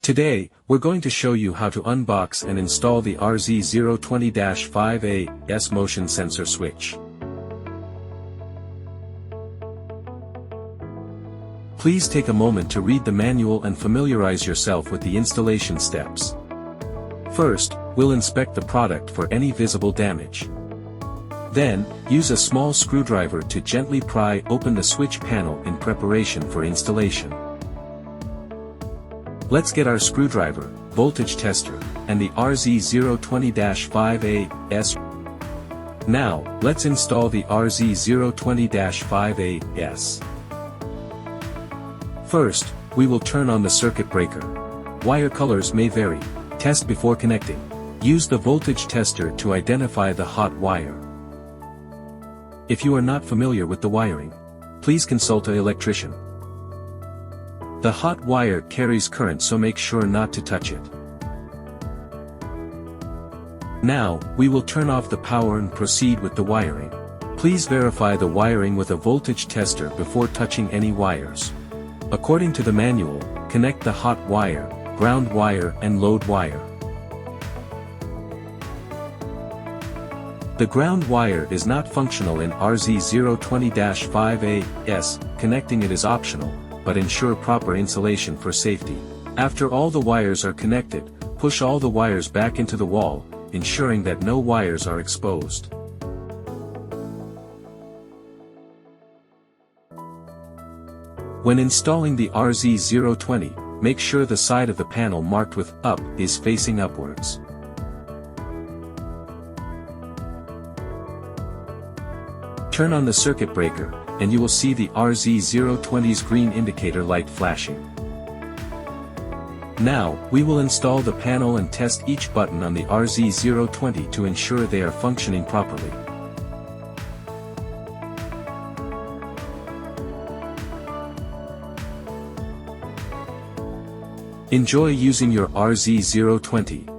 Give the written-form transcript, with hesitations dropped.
Today, we're going to show you how to unbox and install the RZ020-5A-S Motion Sensor Switch. Please take a moment to read the manual and familiarize yourself with the installation steps. First, we'll inspect the product for any visible damage. Then, use a small screwdriver to gently pry open the switch panel in preparation for installation. Let's get our screwdriver, voltage tester, and the RZ020-5A-S. Now, let's install the RZ020-5A-S. First, we will turn on the circuit breaker. Wire colors may vary. Test before connecting. Use the voltage tester to identify the hot wire. If you are not familiar with the wiring, please consult an electrician. The hot wire carries current, so make sure not to touch it. Now, we will turn off the power and proceed with the wiring. Please verify the wiring with a voltage tester before touching any wires. According to the manual, connect the hot wire, ground wire and load wire. The ground wire is not functional in RZ020-5A-S, connecting it is optional, but ensure proper insulation for safety. After all the wires are connected, push all the wires back into the wall, ensuring that no wires are exposed. When installing the RZ020, make sure the side of the panel marked with "up" is facing upwards. Turn on the circuit breaker, and you will see the RZ020's green indicator light flashing. Now, we will install the panel and test each button on the RZ020 to ensure they are functioning properly. Enjoy using your RZ020.